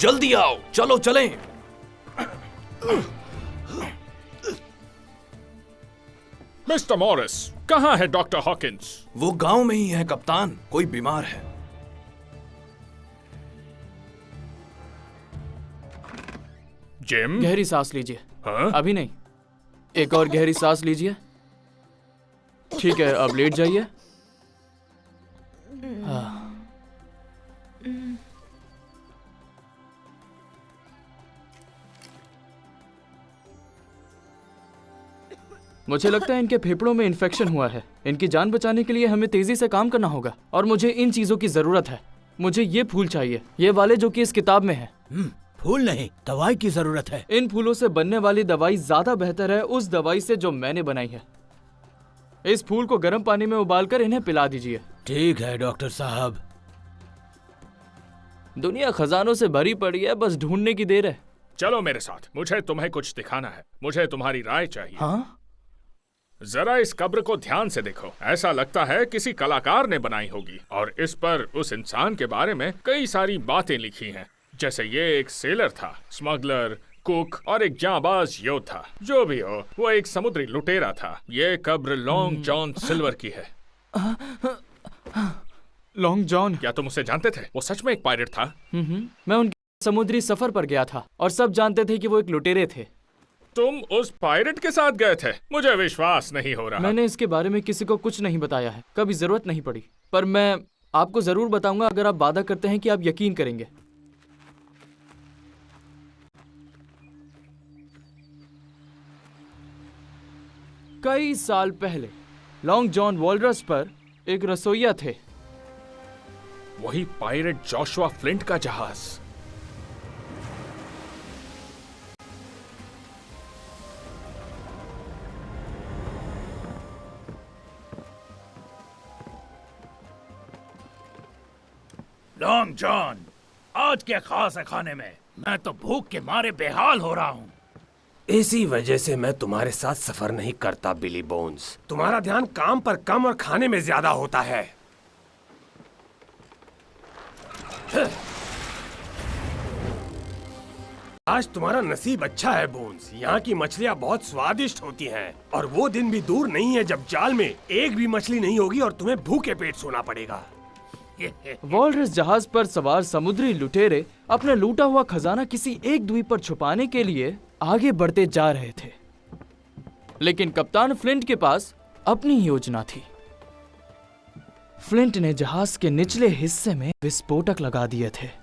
जल्दी आओ, चलो चलें। मिस्टर मॉरिस, कहाँ है डॉक्टर हॉकिंस? वो गांव में ही है कप्तान, कोई बीमार है। जिम? गहरी सांस लीजिए। हाँ? अभी नहीं, एक और गहरी सांस लीजिए। ठीक है, अब लेट जाइए। हाँ। मुझे लगता है इनके फेफड़ों में इन्फेक्शन हुआ है। इनकी जान बचाने के लिए हमें तेजी से काम करना होगा और मुझे इन चीजों की जरूरत है। मुझे ये फूल चाहिए, ये वाले जो कि इस किताब में है। फूल नहीं, दवाई की जरूरत है। इन फूलों से बनने वाली दवाई ज्यादा बेहतर है उस दवाई से जो मैंने बनाई है। इस फूल को गर्म पानी में उबालकर इन्हें पिला दीजिए। ठीक है डॉक्टर साहब। दुनिया खजानों से भरी पड़ी है, बस ढूंढने की देर है। चलो मेरे साथ, मुझे तुम्हें कुछ दिखाना है। मुझे तुम्हारी राय चाहिए। हाँ? जरा इस कब्र को ध्यान से देखो। ऐसा लगता है किसी कलाकार ने बनाई होगी और इस पर उस इंसान के बारे में कई सारी बातें लिखी हैं। जैसे ये एक सेलर था, स्मगलर, कुक और एक जांबाज योद्धा। जो भी हो, वो एक समुद्री लुटेरा था। ये कब्र लॉन्ग जॉन सिल्वर की है। Long John? क्या तुम उसे जानते थे? वो सच में एक पायरेट था। मैं उनके समुद्री सफर पर गया था और सब जानते थे कि वो एक लुटेरे थे। तुम उस पायरेट के साथ गए थे? मुझे विश्वास नहीं हो रहा। मैंने इसके बारे में किसी को कुछ नहीं बताया है, कभी जरूरत नहीं पड़ी। पर मैं आपको जरूर बताऊंगा अगर आप वादा करते हैं कि आप यकीन करेंगे। कई साल पहले लॉन्ग जॉन वॉलरस पर एक रसोइया थे। वही पायरेट जोशुआ फ्लिंट का जहाज। लॉन्ग जॉन, आज क्या खास है खाने में? मैं तो भूख के मारे बेहाल हो रहा हूँ। इसी वजह से मैं तुम्हारे साथ सफर नहीं करता बिली बोन्स। तुम्हारा ध्यान काम पर कम और खाने में ज्यादा होता है। आज तुम्हारा नसीब अच्छा है बोन्स। यहाँ की मछलियाँ बहुत स्वादिष्ट होती हैं और वो दिन भी दूर नहीं है जब जाल में एक भी मछली नहीं होगी और तुम्हें भूखे पेट सोना पड़ेगा। वॉलरस जहाज पर सवार समुद्री लुटेरे अपना लूटा हुआ खजाना किसी एक द्वीप पर छुपाने के लिए आगे बढ़ते जा रहे थे, लेकिन कप्तान फ्लिंट के पास अपनी योजना थी। फ्लिंट ने जहाज के निचले हिस्से में विस्फोटक लगा दिए थे।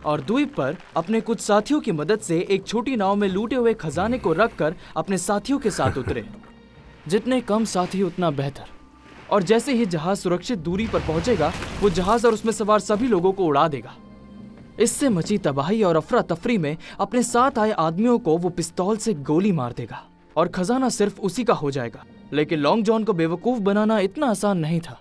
और द्वीप पर अपने कुछ साथियों की मदद से एक छोटी नाव में लूटे हुए खजाने को रखकर अपने साथियों के साथ उतरे। जितने कम साथी उतना बेहतर। और जैसे ही जहाज सुरक्षित दूरी पर पहुंचेगा, वो जहाज और उसमें सवार सभी लोगों को उड़ा देगा। इससे मची तबाही और अफरा तफरी में अपने साथ आए आदमियों को वो पिस्तौल से गोली मार देगा और खजाना सिर्फ उसी का हो जाएगा। लेकिन लॉन्ग जॉन को बेवकूफ बनाना इतना आसान नहीं था।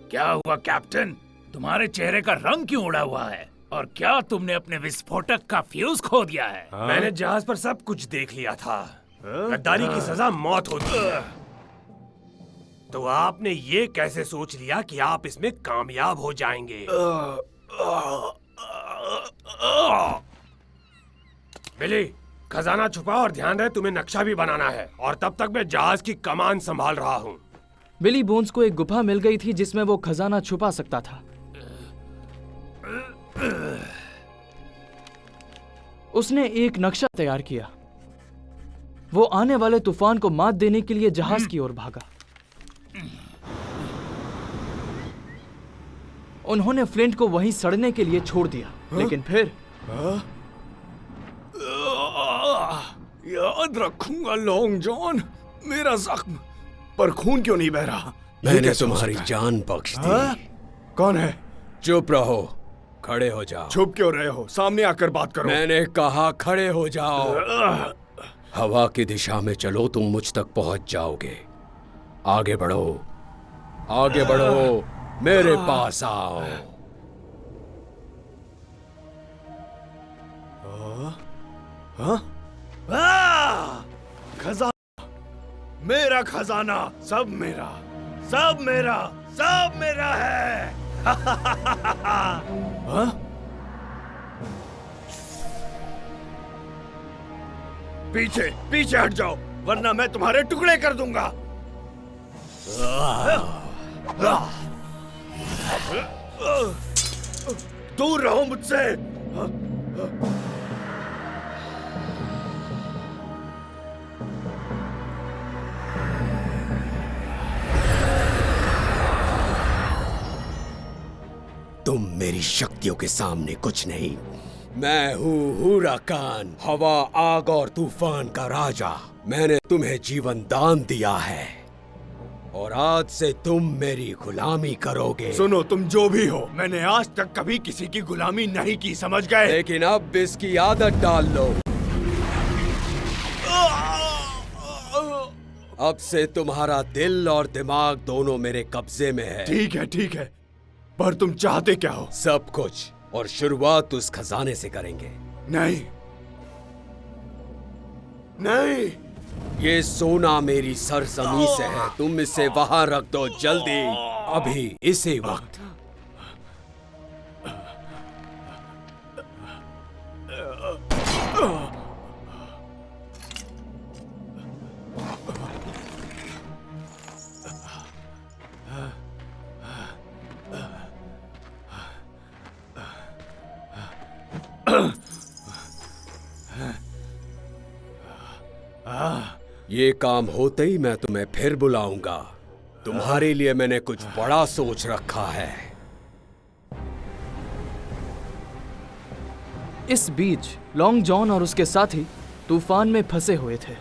क्या हुआ कैप्टन? तुम्हारे चेहरे का रंग क्यों उड़ा हुआ है? और क्या तुमने अपने विस्फोटक का फ्यूज खो दिया है? मैंने जहाज पर सब कुछ देख लिया था। गद्दारी की सजा मौत होती है। तो आपने ये कैसे सोच लिया कि आप इसमें कामयाब हो जाएंगे? बिली, खजाना छुपा और ध्यान रहे तुम्हें नक्शा भी बनाना है। और तब तक मैं जहाज की कमान संभाल रहा हूँ। बिली बोन्स को एक गुफा मिल गई थी जिसमें वो खजाना छुपा सकता था। उसने एक नक्शा तैयार किया। वो आने वाले तूफान को मात देने के लिए जहाज की ओर भागा। उन्होंने फ्लिंट को वहीं सड़ने के लिए छोड़ दिया, लेकिन फिर याद रखूंगा लॉन्ग जॉन। मेरा जख्म पर खून क्यों नहीं बह रहा? मैंने तुम्हारी जान बख्श दी। कौन है? चुप रहो। खड़े हो जाओ। छुप क्यों रहे हो? सामने आकर बात करो। मैंने कहा खड़े हो जाओ। हवा की दिशा में चलो, तुम मुझ तक पहुंच जाओगे। आगे बढ़ो, आगे बढ़ो, मेरे पास आओ। खजाना, मेरा खजाना, सब मेरा, सब मेरा, सब मेरा है। हाँ? पीछे पीछे हट जाओ, वरना मैं तुम्हारे टुकड़े कर दूंगा। दूर रहो मुझसे। तुम मेरी शक्तियों के सामने कुछ नहीं। मैं हूँ हुराकान, हवा, आग और तूफान का राजा। मैंने तुम्हें जीवन दान दिया है और आज से तुम मेरी गुलामी करोगे। सुनो, तुम जो भी हो, मैंने आज तक कभी किसी की गुलामी नहीं की, समझ गए? लेकिन अब इसकी आदत डाल लो। अब से तुम्हारा दिल और दिमाग दोनों मेरे कब्जे में है। ठीक है, पर तुम चाहते क्या हो? सब कुछ, और शुरुआत उस खजाने से करेंगे। नहीं, नहीं। ये सोना मेरी सरजमी से है, तुम इसे वहां रख दो जल्दी, अभी इसी वक्त। ये काम होते ही मैं तुम्हें फिर बुलाऊंगा। तुम्हारे लिए मैंने कुछ बड़ा सोच रखा है। इस बीच लॉन्ग जॉन और उसके साथी तूफान में फंसे हुए थे।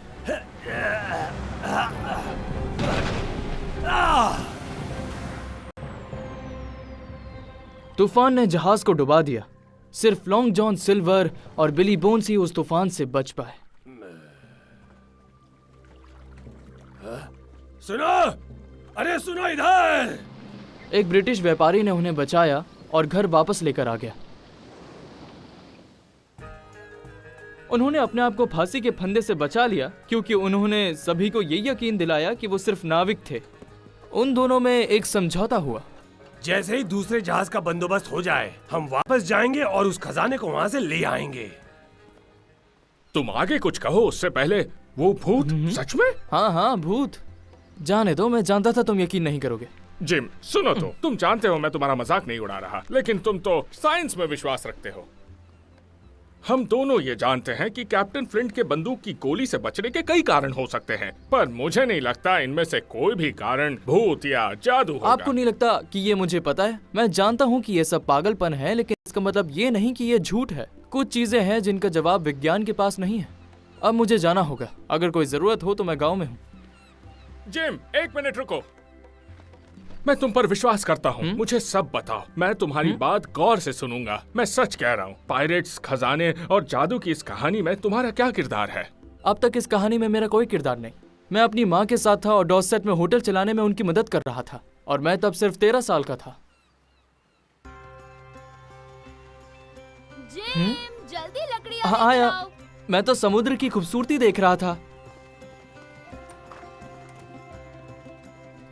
तूफान ने जहाज को डुबा दिया। सिर्फ लॉन्ग जॉन सिल्वर और बिली बोन्स ही उस तूफान से बच पाए। सुनो, अरे सुनो इधर। एक ब्रिटिश व्यापारी ने उन्हें बचाया और घर वापस लेकर आ गया। उन्होंने अपने आप को फांसी के फंदे से बचा लिया क्योंकि उन्होंने सभी को ये यकीन दिलाया कि वो सिर्फ नाविक थे। उन दोनों में एक समझौता हुआ। जैसे ही दूसरे जहाज का बंदोबस्त हो जाए, हम वापस जाएंगे और उस खजाने को वहां से ले आएंगे। तुम आगे कुछ कहो, उससे पहले वो भूत सच में? हाँ, भूत। जाने दो, मैं जानता था तुम यकीन नहीं करोगे। जिम, सुनो तो, तुम जानते हो मैं तुम्हारा मजाक नहीं उड़ा रहा, लेकिन तुम तो साइंस में विश्वास रखते हो। हम दोनों ये जानते हैं कि कैप्टन फ्लिंट के बंदूक की गोली से बचने के कई कारण हो सकते हैं, पर मुझे नहीं लगता इनमें से कोई भी कारण भूत या जादू होगा। आपको नहीं लगता कि ये मुझे पता है? मैं जानता हूँ कि ये सब पागलपन है, लेकिन इसका मतलब ये नहीं कि ये झूठ है। कुछ चीजें हैं जिनका जवाब विज्ञान के पास नहीं है। अब मुझे जाना होगा। अगर कोई जरूरत हो तो मैं गाँव में हूँ। जिम, एक मिनट रुको। मैं तुम पर विश्वास करता हूँ। मुझे सब बताओ, मैं तुम्हारी बात गौर से सुनूंगा। मैं सच कह रहा हूँ। पायरेट्स, खजाने और जादू की इस कहानी में तुम्हारा क्या किरदार है? अब तक इस कहानी में मेरा कोई किरदार नहीं। मैं अपनी माँ के साथ था और डॉर्सेट में होटल चलाने में उनकी मदद कर रहा था, और मैं तब सिर्फ 13 साल का था। जिम, जल्दी लकड़ियाँ हाँ, आया। लेकर आओ। मैं तो समुद्र की खूबसूरती देख रहा था।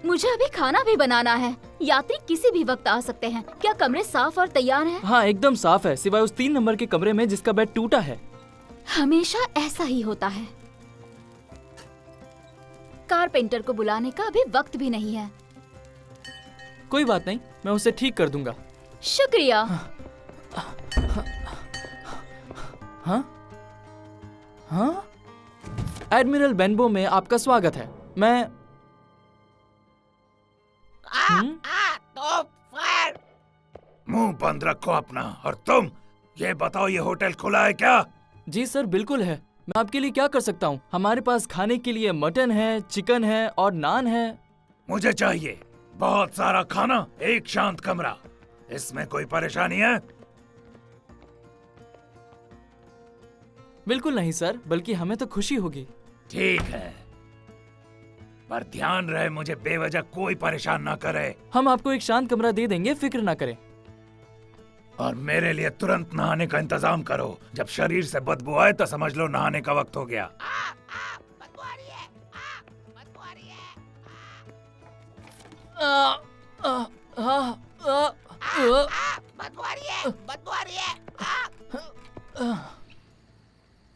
मुझे अभी खाना भी बनाना है। यात्री किसी भी वक्त आ सकते हैं। क्या कमरे साफ और तैयार हैं? हाँ, एकदम साफ है, सिवाय उस 3 नंबर के कमरे में जिसका बेड टूटा है। हमेशा ऐसा ही होता है। कारपेंटर को बुलाने का अभी वक्त भी नहीं है। कोई बात नहीं, मैं उसे ठीक कर दूंगा। शुक्रिया। हाँ? एडमिरल बेनबो में आपका स्वागत है। मैं मुंह बंद रखो अपना। और तुम ये बताओ, ये होटल खुला है क्या? जी सर, बिल्कुल है। मैं आपके लिए क्या कर सकता हूँ? हमारे पास खाने के लिए मटन है, चिकन है और नान है। मुझे चाहिए बहुत सारा खाना, एक शांत कमरा। इसमें कोई परेशानी है? बिल्कुल नहीं सर, बल्कि हमें तो खुशी होगी। ठीक है, पर ध्यान रहे मुझे बेवजह कोई परेशान ना करे। हम आपको एक शांत कमरा दे देंगे, फिक्र ना करें। और मेरे लिए तुरंत नहाने का इंतजाम करो। जब शरीर से बदबू आए तो समझ लो नहाने का वक्त हो गया।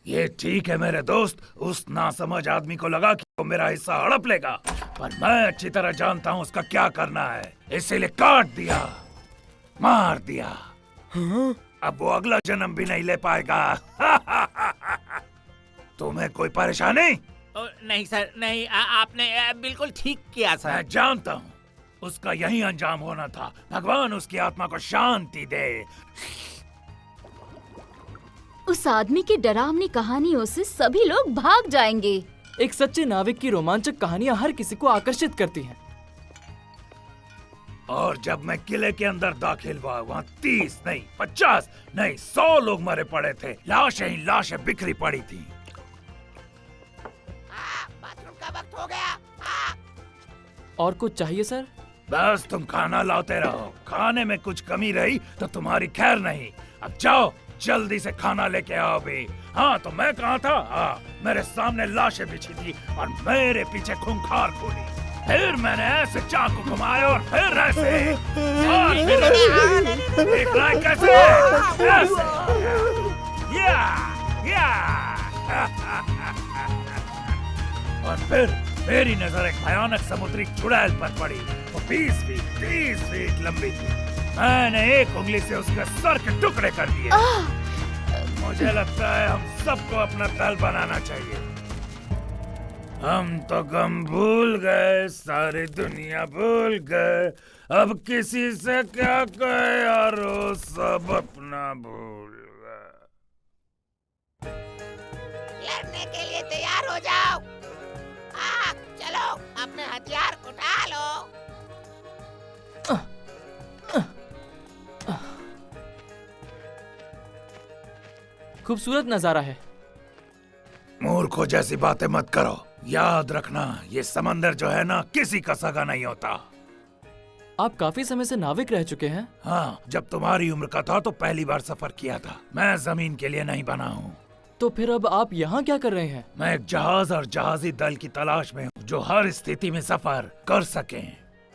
ये ठीक है मेरे दोस्त, उस नासमझ आदमी को लगा कि वो मेरा हिस्सा हड़प लेगा, पर मैं अच्छी तरह जानता हूँ उसका क्या करना है, इसीलिए काट दिया, मार दिया। अब वो अगला जन्म भी नहीं ले पाएगा। तुम्हें कोई परेशानी? नहीं सर, नहीं, आपने बिल्कुल ठीक किया सर। मैं जानता हूँ उसका यही अंजाम होना था। भगवान उसकी आत्मा को शांति दे। उस आदमी की डरावनी कहानियों से सभी लोग भाग जाएंगे। एक सच्चे नाविक की रोमांचक कहानियां हर किसी को आकर्षित करती हैं। और जब मैं किले के अंदर दाखिल हुआ, वहाँ 30 नहीं, 50 नहीं, 100 लोग मरे पड़े थे। लाशें ही लाशें बिखरी पड़ी थी। बाथरूम का वक्त हो गया। और कुछ चाहिए सर? बस तुम खाना लाते रहो। खाने में कुछ कमी रही तो तुम्हारी खैर नहीं। अब जाओ, जल्दी से खाना लेके आओ भी। हाँ, तो मैं कहाँ था? हाँ, मेरे सामने लाशें बिछी थी और मेरे पीछे खूंखार गोली। फिर मैंने ऐसे चाकू घुमाया और फिर ऐसे, और फिर ऐसे। देख रहा है कैसे? ऐसे। या। और फिर मेरी नजर एक भयानक समुद्री चुड़ैल पर पड़ी। वो 20 फीट 30 फीट लंबी थी। मैंने एक उंगली से उसके सर के टुकड़े कर दिए। मुझे लगता है हम सबको अपना दल बनाना चाहिए। हम तो गम भूल गए, सारी दुनिया भूल गए। अब किसी से क्या कहे यारो, सब अपना भूल गए। लड़ने के लिए तैयार हो जाओ। चलो, अपने हथियार उठा लो। खूबसूरत नजारा है। मूर्खों जैसी बातें मत करो। याद रखना, ये समंदर जो है ना, किसी का सगा नहीं होता। आप काफी समय से नाविक रह चुके हैं। हाँ, जब तुम्हारी उम्र का था तो पहली बार सफर किया था। मैं जमीन के लिए नहीं बना हूँ। तो फिर अब आप यहाँ क्या कर रहे हैं? मैं एक जहाज और जहाजी दल की तलाश में हूँ जो हर स्थिति में सफर कर सके।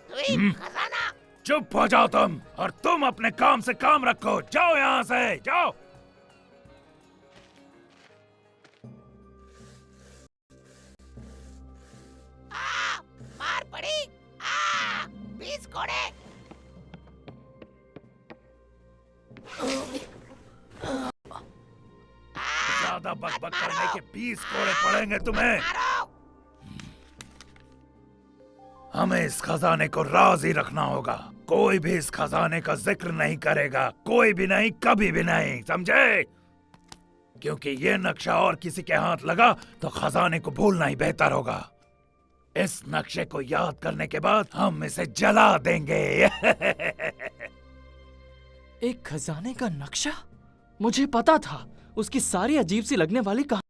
खजाना। चुप हो जाओ तुम, और तुम अपने काम से काम रखो। जाओ यहाँ से, जाओ। मार पड़ी। 20 कोड़े। ज्यादा बकबक करने के 20 कोड़े पड़ेंगे तुम्हें। हमें इस खजाने को राज ही रखना होगा। कोई भी इस खजाने का जिक्र नहीं करेगा, कोई भी नहीं, कभी भी नहीं, समझे? क्योंकि ये नक्शा और किसी के हाथ लगा तो खजाने को भूलना ही बेहतर होगा। इस नक्शे को याद करने के बाद हम इसे जला देंगे। एक खजाने का नक्शा? मुझे पता था। उसकी सारी अजीब सी लगने वाली कहानी